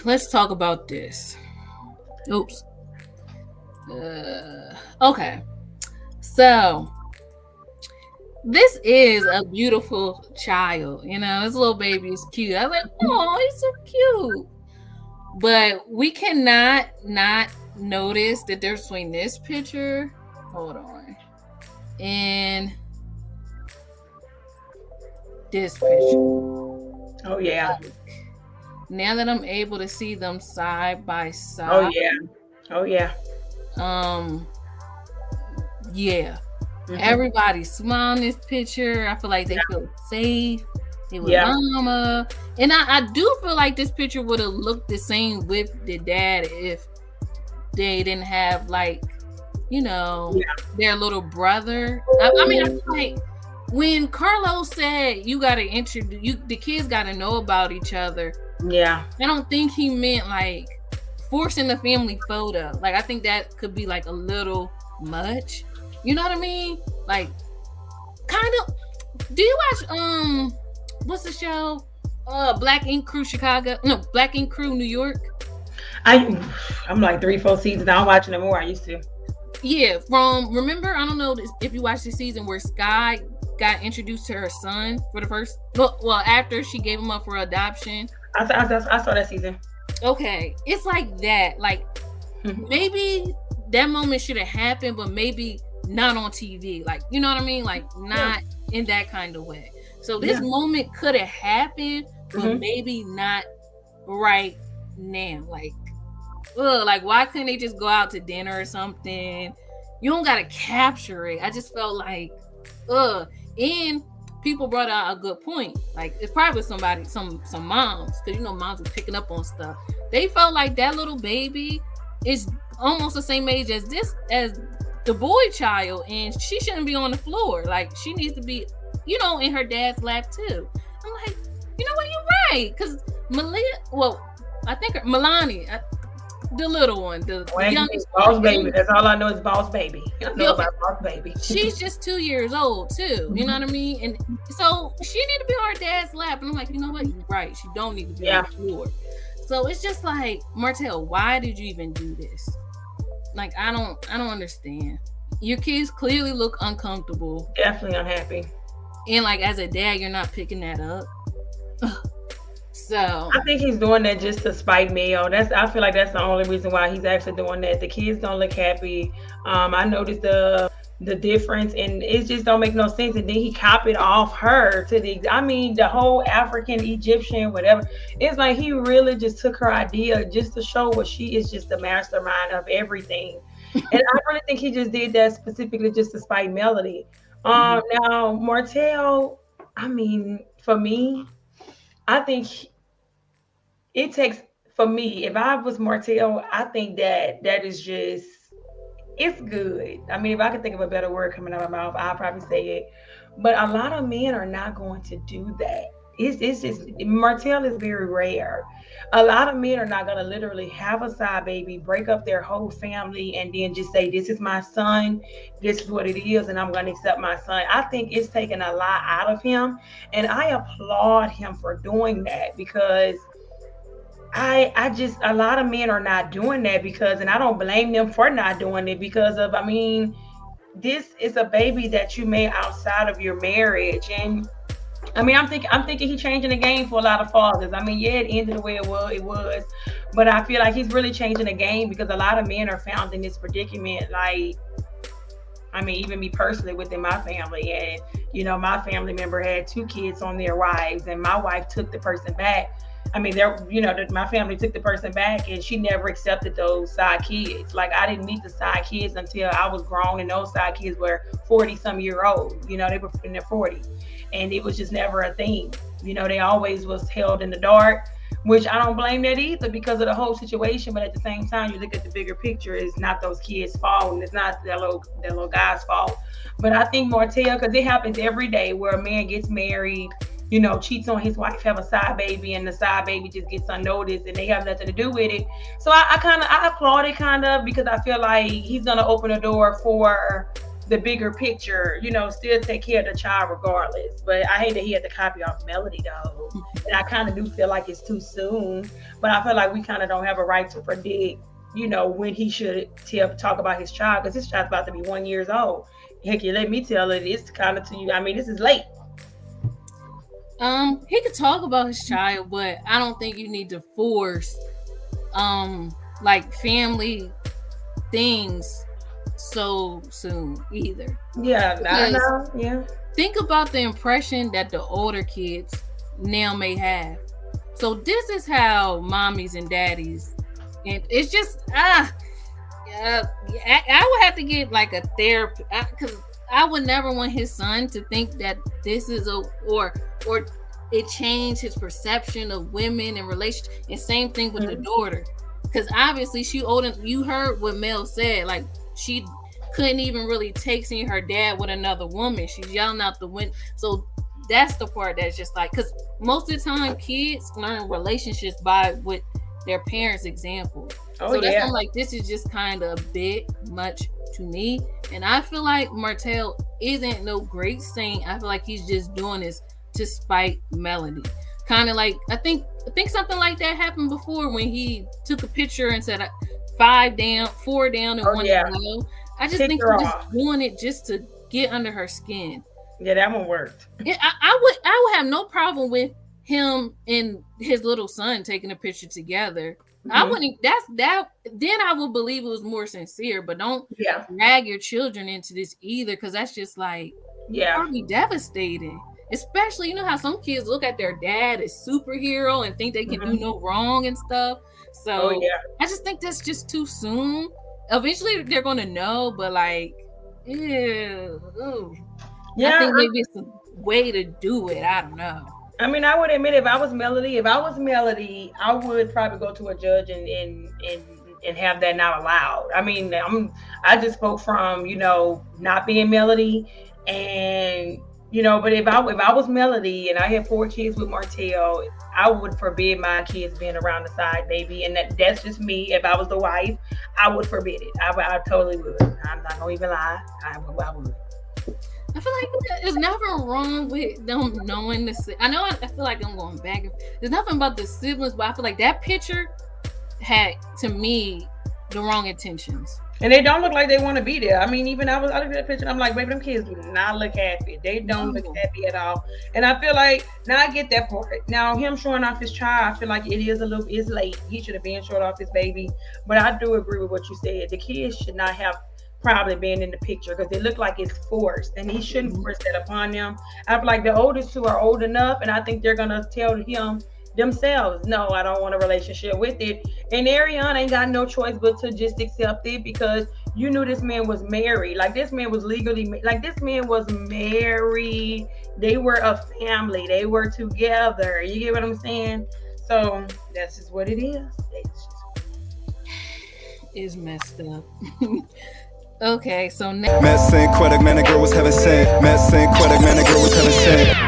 let's talk about this. Oops. Okay. So this is a beautiful child. This little baby is cute. I was like, oh, he's so cute. But we cannot not notice the difference between this picture. Hold on. And this picture. Oh yeah. Now that I'm able to see them side by Oh side. yeah. Oh yeah. Yeah. Mhm. Everybody smile in this picture. I feel like they feel safe. They with Yeah. mama. And I do feel like this picture would have looked the same with the dad if they didn't have their little brother. I mean, I feel like when Carlos said you gotta introduce the kids gotta know about each other. Yeah. I don't think he meant like forcing the family photo. Like I think that could be like a little much. You know what I mean? Like kind of. Do you watch what's the show? Black Ink Crew Chicago. No, Black Ink Crew New York. I'm like 3-4 seasons. I'm watching it more. I used to. Yeah, remember, I don't know if you watched the season where Sky got introduced to her son for the first well after she gave him up for adoption. I saw that season. Okay, it's like that. Like maybe that moment should have happened, but maybe not on TV. Like, you know what I mean? Like not in that kind of way. So this moment could have happened, but maybe not right now. Like why couldn't they just go out to dinner or something? You don't gotta capture it. I just felt like, and people brought out a good point. Like it's probably somebody, some moms, because moms are picking up on stuff. They felt like that little baby is almost the same age as the boy child, and she shouldn't be on the floor. Like she needs to be, in her dad's lap too. I'm like, you know what, you're right, because I think Milani, the little one, the youngest Boss Baby. That's all I know is Boss Baby. I know about Boss Baby. She's just 2 years old too. You know what I mean? And so she need to be on her dad's lap. And I'm like, you know what? You're right. She don't need to be on the floor. So it's just like, Martell, why did you even do this? Like, I don't understand. Your kids clearly look uncomfortable. Definitely unhappy. And like, as a dad, you're not picking that up. So I think he's doing that just to spite Mayo. I feel like that's the only reason why he's actually doing that. The kids don't look happy. I noticed the difference, and it just don't make no sense. And then he copied off her the whole African, Egyptian, whatever. It's like he really just took her idea just to show what she is, just the mastermind of everything. And I really think he just did that specifically just to spite Melody. Now Martell, I mean, for me, I think it takes, for me, if I was Martell, I think that is just, it's good. I mean, if I could think of a better word coming out of my mouth, I'd probably say it. But a lot of men are not going to do that. It's just, Martell is very rare. A lot of men are not going to literally have a side baby, break up their whole family, and then just say, this is my son, this is what it is, and I'm going to accept my son. I think it's taken a lot out of him, and I applaud him for doing that, because I just, a lot of men are not doing that, because, and I don't blame them for not doing it, because of, I mean, this is a baby that you made outside of your marriage. And I mean, I'm thinking he's changing the game for a lot of fathers. I mean, yeah, it ended the way it was, but I feel like he's really changing the game, because a lot of men are found in this predicament. Like, I mean, even me personally within my family, and my family member had 2 kids on their wives, and my wife took the person back. I mean, my family took the person back, and she never accepted those side kids. Like, I didn't meet the side kids until I was grown, and those side kids were 40-some-year-old. They were in their 40s, and it was just never a thing. They always was held in the dark, which I don't blame that either, because of the whole situation. But at the same time, you look at the bigger picture. It's not those kids' fault, and it's not that little guy's fault. But I think Martell, because it happens every day where a man gets married, cheats on his wife, have a side baby, and the side baby just gets unnoticed, and they have nothing to do with it. So I applaud it, kind of, because I feel like he's gonna open the door for the bigger picture, still take care of the child regardless. But I hate that he had to copy off Melody though. And I kind of do feel like it's too soon, but I feel like we kind of don't have a right to predict, when he should talk about his child, because his child's about to be 1 year old. Heck, you let me tell it, it's kind of to you. I mean, this is late. He could talk about his child, but I don't think you need to force like family things so soon either. Yeah, yeah. Think about the impression that the older kids now may have. So this is how mommies and daddies, and it's just I would have to get like a therapy, because I would never want his son to think that this is or it changed his perception of women and relationships. And same thing with the daughter, because obviously she older. You heard what Mel said, like she couldn't even really take seeing her dad with another woman. She's yelling out the window. So that's the part that's just like, because most of the time kids learn relationships by what their parents' example. So that's why I'm like, this is just kind of a bit much to me. And I feel like Martell isn't no great saint. I feel like he's just doing this to spite Melody. Kind of like, I think something like that happened before when he took a picture and said 4 down, and 1 to go. I just think he's just doing it just to get under her skin. Yeah, that one worked. Yeah, I would have no problem with him and his little son taking a picture together. I wouldn't. Then I would believe it was more sincere. But don't drag your children into this either, because that's just like probably devastating. Especially, how some kids look at their dad as superhero and think they can do no wrong and stuff. So I just think that's just too soon. Eventually, they're gonna know, but like, ew. I think maybe it's a way to do it. I don't know. I mean, I would admit, if I was Melody, I would probably go to a judge and have that not allowed. I mean, I just spoke from, not being Melody, and, but if I was Melody and I had 4 kids with Martell, I would forbid my kids being around the side baby. And that's just me. If I was the wife, I would forbid it. I totally would. I'm not going to even lie. I would. I feel like there's nothing wrong with them knowing this. I feel like I'm going back. There's nothing about the siblings, but I feel like that picture had, to me, the wrong intentions. And they don't look like they want to be there. I mean, even I looked at that picture and I'm like, baby, them kids do not look happy. They don't look happy at all. And I feel like, now I get that part. Now, him showing off his child, I feel like it's late. He should have been showing off his baby. But I do agree with what you said. The kids should not have probably being in the picture, because it looked like it's forced, and he shouldn't force that upon them. I feel like the oldest 2 are old enough, and I think they're gonna tell him themselves, no, I don't want a relationship with it. And Arionne ain't got no choice but to just accept it, because you knew this man was married. Like, this man was this man was married. They were a family. They were together. You get what I'm saying? So that's just what it is. It's messed up. Okay, so next. Synquette, man, the girl was heaven sent. Synquette, man, the girl was heaven sent.